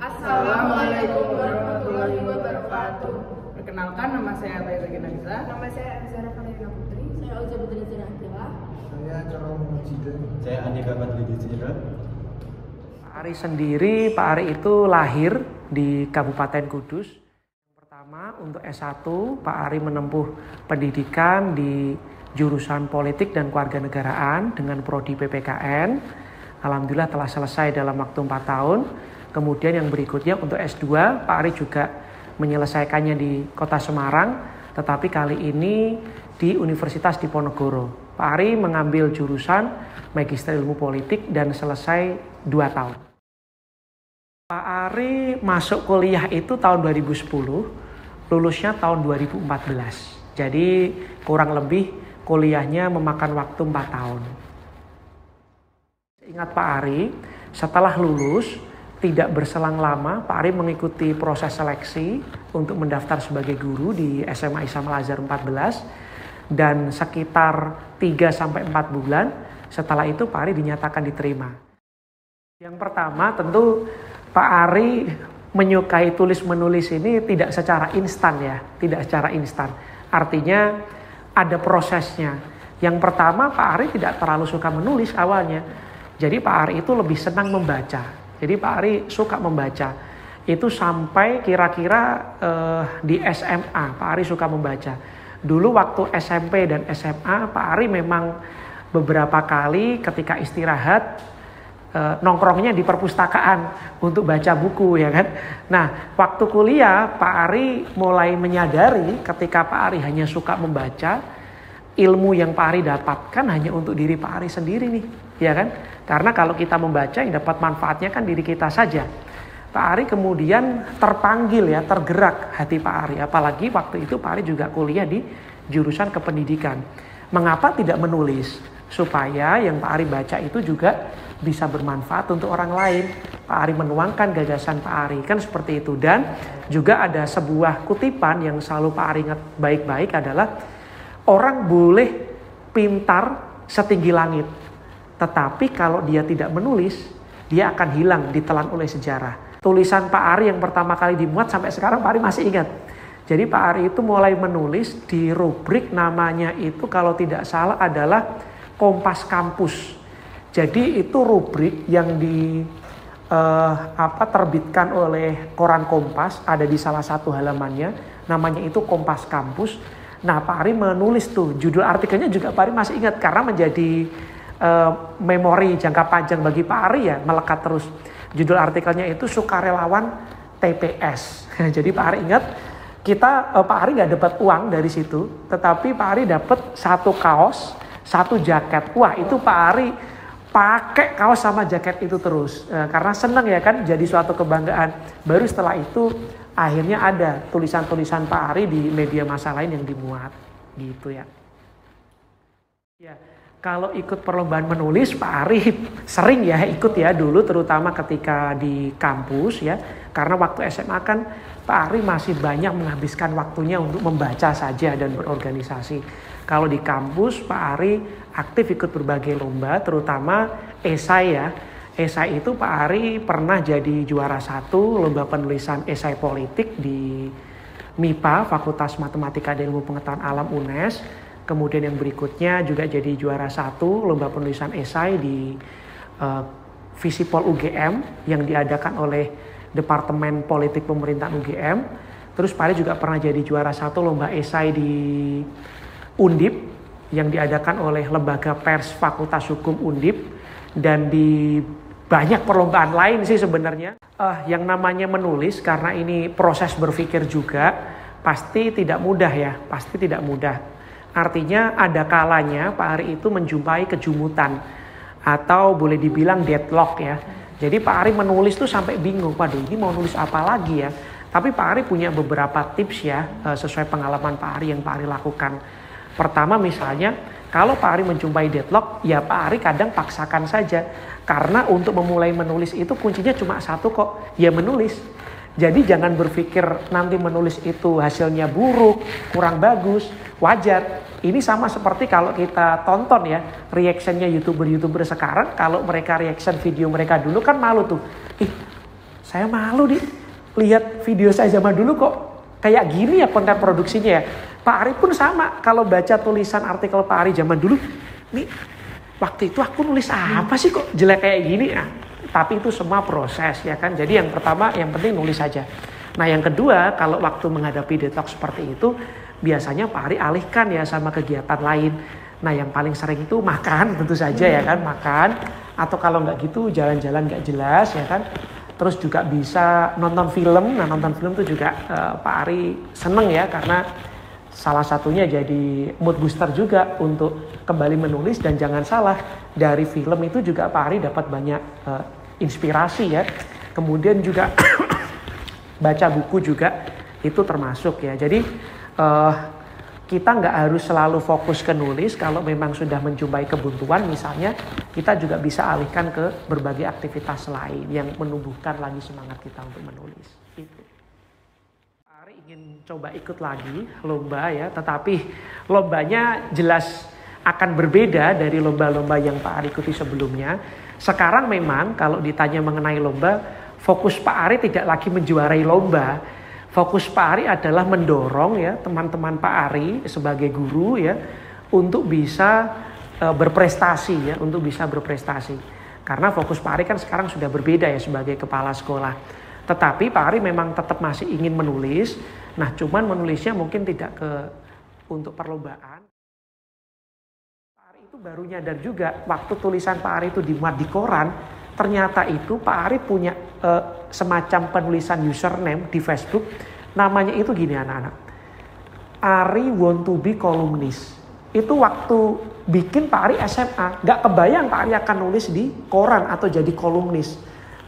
Assalamualaikum warahmatullahi wabarakatuh. Perkenalkan, nama saya Bayu Regina Nisa. Nama saya Azhara Kalina Putri. Saya Auza Putri Zira. Saya Coro Mujida. Saya Andika Badridi Cira. Pak Ari sendiri, Pak Ari itu lahir di Kabupaten Kudus. Yang pertama untuk S1, Pak Ari menempuh pendidikan di jurusan Politik dan Kewarganegaraan dengan prodi PPKN. Alhamdulillah telah selesai dalam waktu 4 tahun. Kemudian yang berikutnya untuk S2, Pak Ari juga menyelesaikannya di Kota Semarang, tetapi kali ini di Universitas Diponegoro. Pak Ari mengambil jurusan Magister Ilmu Politik dan selesai 2 tahun. Pak Ari masuk kuliah itu tahun 2010, lulusnya tahun 2014. Jadi kurang lebih kuliahnya memakan waktu 4 tahun. Ingat Pak Ari, setelah lulus, tidak berselang lama, Pak Ari mengikuti proses seleksi untuk mendaftar sebagai guru di SMA Islam Al-Azhar 14. Dan sekitar 3-4 bulan setelah itu Pak Ari dinyatakan diterima. Yang pertama tentu Pak Ari menyukai tulis-menulis ini tidak secara instan ya, tidak secara instan. Artinya ada prosesnya. Yang pertama Pak Ari tidak terlalu suka menulis awalnya. Jadi Pak Ari itu lebih senang membaca. Jadi Pak Ari suka membaca. Itu sampai kira-kira di SMA Pak Ari suka membaca. Dulu waktu SMP dan SMA Pak Ari memang beberapa kali ketika istirahat nongkrongnya di perpustakaan untuk baca buku ya kan. Nah waktu kuliah Pak Ari mulai menyadari ketika Pak Ari hanya suka membaca, ilmu yang Pak Ari dapatkan hanya untuk diri Pak Ari sendiri nih, ya kan? Karena kalau kita membaca yang dapat manfaatnya kan diri kita saja. Pak Ari kemudian terpanggil ya, tergerak hati Pak Ari. Apalagi waktu itu Pak Ari juga kuliah di jurusan kependidikan. Mengapa tidak menulis? Supaya yang Pak Ari baca itu juga bisa bermanfaat untuk orang lain. Pak Ari menuangkan gagasan Pak Ari, kan seperti itu. Dan juga ada sebuah kutipan yang selalu Pak Ari ingat baik-baik adalah, orang boleh pintar setinggi langit, tetapi kalau dia tidak menulis, dia akan hilang ditelan oleh sejarah. Tulisan Pak Ari yang pertama kali dimuat sampai sekarang Pak Ari masih ingat. Jadi Pak Ari itu mulai menulis di rubrik namanya itu kalau tidak salah adalah Kompas Kampus. Jadi itu rubrik yang terbitkan oleh koran Kompas, ada di salah satu halamannya, namanya itu Kompas Kampus. Nah Pak Ari menulis tuh, judul artikelnya juga Pak Ari masih ingat karena menjadi memori jangka panjang bagi Pak Ari ya, melekat terus. Judul artikelnya itu Sukarelawan TPS. Jadi Pak Ari ingat, Pak Ari nggak dapat uang dari situ, tetapi Pak Ari dapat 1 kaos, 1 jaket. Wah itu Pak Ari pakai kaos sama jaket itu terus karena senang ya kan, jadi suatu kebanggaan. Baru setelah itu akhirnya ada tulisan-tulisan Pak Ari di media massa lain yang dimuat gitu ya. Ya, kalau ikut perlombaan menulis Pak Ari sering ya ikut ya dulu, terutama ketika di kampus ya. Karena waktu SMA kan Pak Ari masih banyak menghabiskan waktunya untuk membaca saja dan berorganisasi. Kalau di kampus Pak Ari aktif ikut berbagai lomba, terutama esai ya. Esai itu Pak Ari pernah jadi juara 1 lomba penulisan esai politik di MIPA, Fakultas Matematika dan Ilmu Pengetahuan Alam UNES. Kemudian yang berikutnya juga jadi juara 1 lomba penulisan esai di Visipol UGM yang diadakan oleh Departemen Politik Pemerintahan UGM. Terus Pak Ari juga pernah jadi juara 1 lomba esai di Undip yang diadakan oleh Lembaga Pers Fakultas Hukum Undip, dan di banyak perlombaan lain sih sebenarnya. Yang namanya menulis karena ini proses berpikir juga pasti tidak mudah ya, pasti tidak mudah. Artinya ada kalanya Pak Ari itu menjumpai kejumutan atau boleh dibilang deadlock ya. Jadi Pak Ari menulis tuh sampai bingung, waduh ini mau nulis apa lagi ya. Tapi Pak Ari punya beberapa tips ya sesuai pengalaman Pak Ari yang Pak Ari lakukan. Pertama misalnya, kalau Pak Ari menjumpai deadlock, ya Pak Ari kadang paksakan saja. Karena untuk memulai menulis itu kuncinya cuma 1 kok, ya menulis. Jadi jangan berpikir nanti menulis itu hasilnya buruk, kurang bagus, wajar. Ini sama seperti kalau kita tonton ya, reactionnya YouTuber-YouTuber sekarang, kalau mereka reaction video mereka dulu kan malu tuh. saya malu nih lihat video saya zaman dulu kok kayak gini ya konten produksinya ya. Pak Ari pun sama, kalau baca tulisan artikel Pak Ari zaman dulu, nih waktu itu aku nulis apa sih kok jelek kayak gini. Nah, tapi itu semua proses ya kan. Jadi yang pertama yang penting nulis saja. Nah yang kedua, kalau waktu menghadapi detox seperti itu, biasanya Pak Ari alihkan ya sama kegiatan lain. Nah yang paling sering itu makan tentu saja ya kan, makan. Atau kalau nggak gitu jalan-jalan nggak jelas ya kan. Terus juga bisa nonton film. Nah nonton film itu juga Pak Ari seneng ya, karena salah satunya jadi mood booster juga untuk kembali menulis. Dan jangan salah, dari film itu juga Pak Ari dapat banyak inspirasi ya. Kemudian juga baca buku juga itu termasuk ya. Jadi kita nggak harus selalu fokus ke nulis. Kalau memang sudah menjumpai kebuntuan misalnya, kita juga bisa alihkan ke berbagai aktivitas lain yang menumbuhkan lagi semangat kita untuk menulis. Itu. Pak Ari ingin coba ikut lagi lomba ya, tetapi lombanya jelas akan berbeda dari lomba-lomba yang Pak Ari ikuti sebelumnya. Sekarang memang kalau ditanya mengenai lomba, fokus Pak Ari tidak lagi menjuarai lomba. Fokus Pak Ari adalah mendorong ya teman-teman Pak Ari sebagai guru ya untuk bisa berprestasi ya, untuk bisa berprestasi. Karena fokus Pak Ari kan sekarang sudah berbeda ya sebagai kepala sekolah. Tetapi Pak Ari memang tetap masih ingin menulis. Nah, cuman menulisnya mungkin tidak untuk perlombaan. Pak Ari itu baru nyadar juga waktu tulisan Pak Ari itu dimuat di koran, ternyata itu Pak Ari punya semacam penulisan username di Facebook. Namanya itu gini anak-anak. Ari want to be columnist. Itu waktu bikin Pak Ari SMA. Gak kebayang Pak Ari akan nulis di koran atau jadi kolumnis.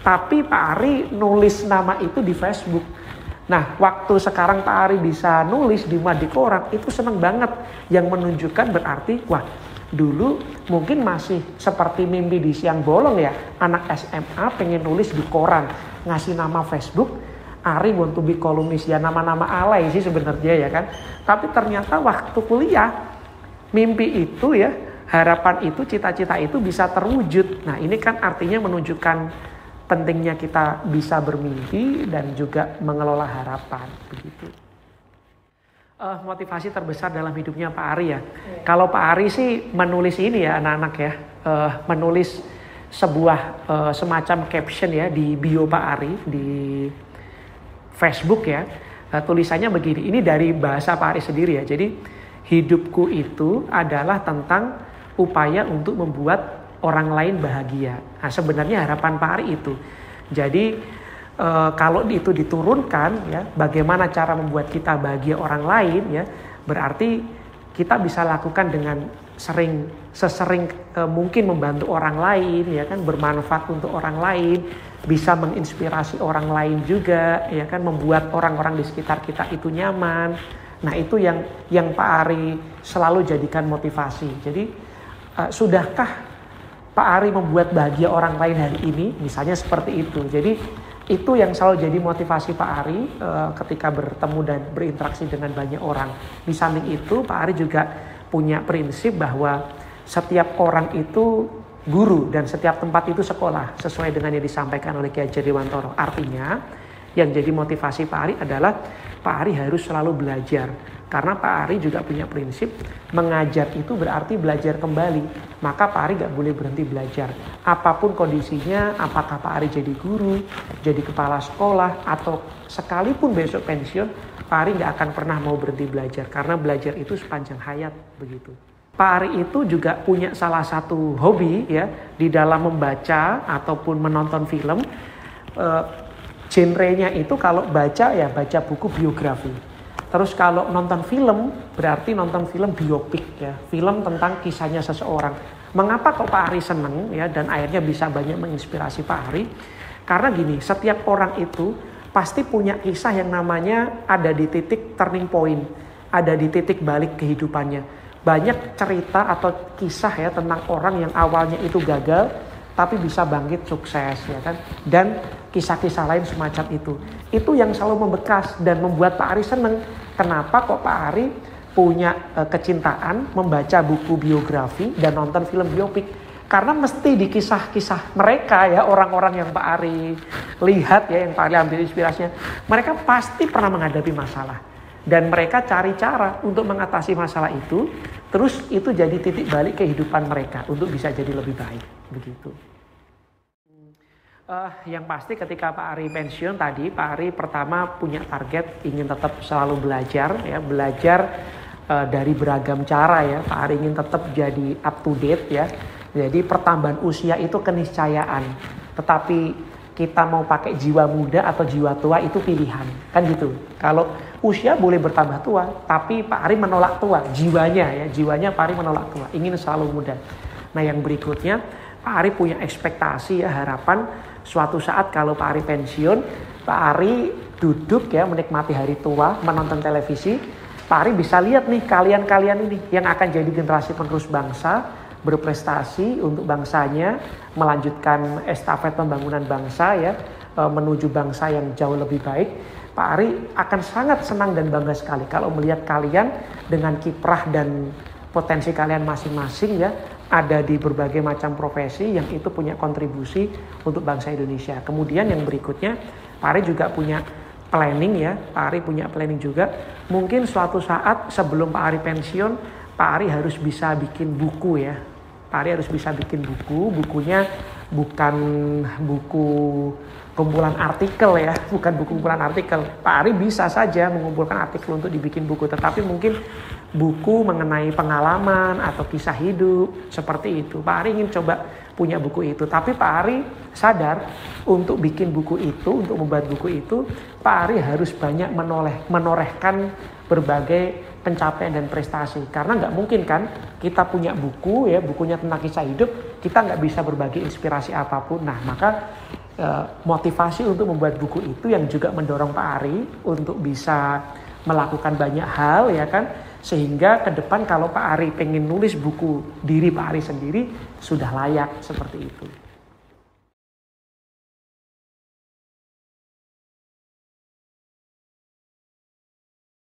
Tapi Pak Ari nulis nama itu di Facebook. Nah waktu sekarang Pak Ari bisa nulis di koran, itu seneng banget. Yang menunjukkan berarti wah, dulu mungkin masih seperti mimpi di siang bolong ya. Anak SMA pengen nulis di koran, ngasih nama Facebook, Ari want to be columnist. Ya nama-nama alay sih sebenarnya ya kan. Tapi ternyata waktu kuliah, mimpi itu ya, harapan itu, cita-cita itu bisa terwujud. Nah ini kan artinya menunjukkan pentingnya kita bisa bermimpi dan juga mengelola harapan. Begitu. Motivasi terbesar dalam hidupnya Pak Ari ya. Kalau Pak Ari sih menulis ini ya anak-anak ya, menulis sebuah semacam caption ya di bio Pak Ari di Facebook ya. Tulisannya begini, ini dari bahasa Pak Ari sendiri ya. Jadi hidupku itu adalah tentang upaya untuk membuat orang lain bahagia. Nah sebenarnya harapan Pak Ari itu. Jadi kalau itu diturunkan ya, bagaimana cara membuat kita bahagia orang lain ya, berarti kita bisa lakukan dengan sesering mungkin membantu orang lain ya kan, bermanfaat untuk orang lain, bisa menginspirasi orang lain juga ya kan, membuat orang-orang di sekitar kita itu nyaman. Nah itu yang Pak Ari selalu jadikan motivasi. Jadi sudahkah Pak Ari membuat bahagia orang lain hari ini? Misalnya seperti itu. Jadi itu yang selalu jadi motivasi Pak Ari ketika bertemu dan berinteraksi dengan banyak orang. Di samping itu Pak Ari juga punya prinsip bahwa setiap orang itu guru dan setiap tempat itu sekolah, sesuai dengan yang disampaikan oleh Ki Hajar Dewantoro. Artinya yang jadi motivasi Pak Ari adalah Pak Ari harus selalu belajar. Karena Pak Ari juga punya prinsip mengajar itu berarti belajar kembali. Maka Pak Ari gak boleh berhenti belajar. Apapun kondisinya, apakah Pak Ari jadi guru, jadi kepala sekolah, atau sekalipun besok pensiun, Pak Ari gak akan pernah mau berhenti belajar. Karena belajar itu sepanjang hayat begitu. Pak Ari itu juga punya salah satu hobi ya di dalam membaca ataupun menonton film. Genrenya itu kalau baca ya baca buku biografi. Terus kalau nonton film berarti nonton film biopik ya, film tentang kisahnya seseorang. Mengapa kok Pak Ari seneng ya dan akhirnya bisa banyak menginspirasi Pak Ari? Karena gini, setiap orang itu pasti punya kisah yang namanya ada di titik turning point, ada di titik balik kehidupannya. Banyak cerita atau kisah ya tentang orang yang awalnya itu gagal tapi bisa bangkit sukses ya kan, dan kisah-kisah lain semacam itu yang selalu membekas dan membuat Pak Ari seneng. Kenapa kok Pak Ari punya kecintaan membaca buku biografi dan nonton film biopik? Karena mesti di kisah-kisah mereka ya, orang-orang yang Pak Ari lihat ya, yang Pak Ari ambil inspirasinya, mereka pasti pernah menghadapi masalah. Dan mereka cari cara untuk mengatasi masalah itu, terus itu jadi titik balik kehidupan mereka untuk bisa jadi lebih baik. Begitu. Yang pasti ketika Pak Ari pensiun tadi, Pak Ari pertama punya target ingin tetap selalu belajar ya, dari beragam cara ya. Pak Ari ingin tetap jadi up to date ya. Jadi pertambahan usia itu keniscayaan. Tetapi kita mau pakai jiwa muda atau jiwa tua itu pilihan. Kan gitu. Kalau usia boleh bertambah tua, tapi Pak Ari menolak tua. Jiwanya Pak Ari menolak tua. Ingin selalu muda. Nah yang berikutnya, Pak Ari punya ekspektasi ya, harapan suatu saat kalau Pak Ari pensiun, Pak Ari duduk ya menikmati hari tua, menonton televisi. Pak Ari bisa lihat nih kalian-kalian ini yang akan jadi generasi penerus bangsa, berprestasi untuk bangsanya, melanjutkan estafet pembangunan bangsa ya, menuju bangsa yang jauh lebih baik. Pak Ari akan sangat senang dan bangga sekali kalau melihat kalian dengan kiprah dan potensi kalian masing-masing ya, ada di berbagai macam profesi yang itu punya kontribusi untuk bangsa Indonesia. Kemudian yang berikutnya, Pak Ari juga punya planning ya, Pak Ari punya planning juga. Mungkin suatu saat sebelum Pak Ari pensiun, Pak Ari harus bisa bikin buku ya. Pak Ari harus bisa bikin buku, bukunya bukan buku kumpulan artikel ya, bukan buku kumpulan artikel. Pak Ari bisa saja mengumpulkan artikel untuk dibikin buku, tetapi mungkin buku mengenai pengalaman atau kisah hidup seperti itu. Pak Ari ingin coba punya buku itu, tapi Pak Ari sadar untuk bikin buku itu, untuk membuat buku itu, Pak Ari harus banyak menorehkan berbagai pencapaian dan prestasi. Karena nggak mungkin kan kita punya buku ya, bukunya tentang kisah hidup, kita nggak bisa berbagi inspirasi apapun. Nah maka motivasi untuk membuat buku itu yang juga mendorong Pak Ari untuk bisa melakukan banyak hal ya kan, sehingga ke depan kalau Pak Ari pengen nulis buku diri Pak Ari sendiri sudah layak seperti itu.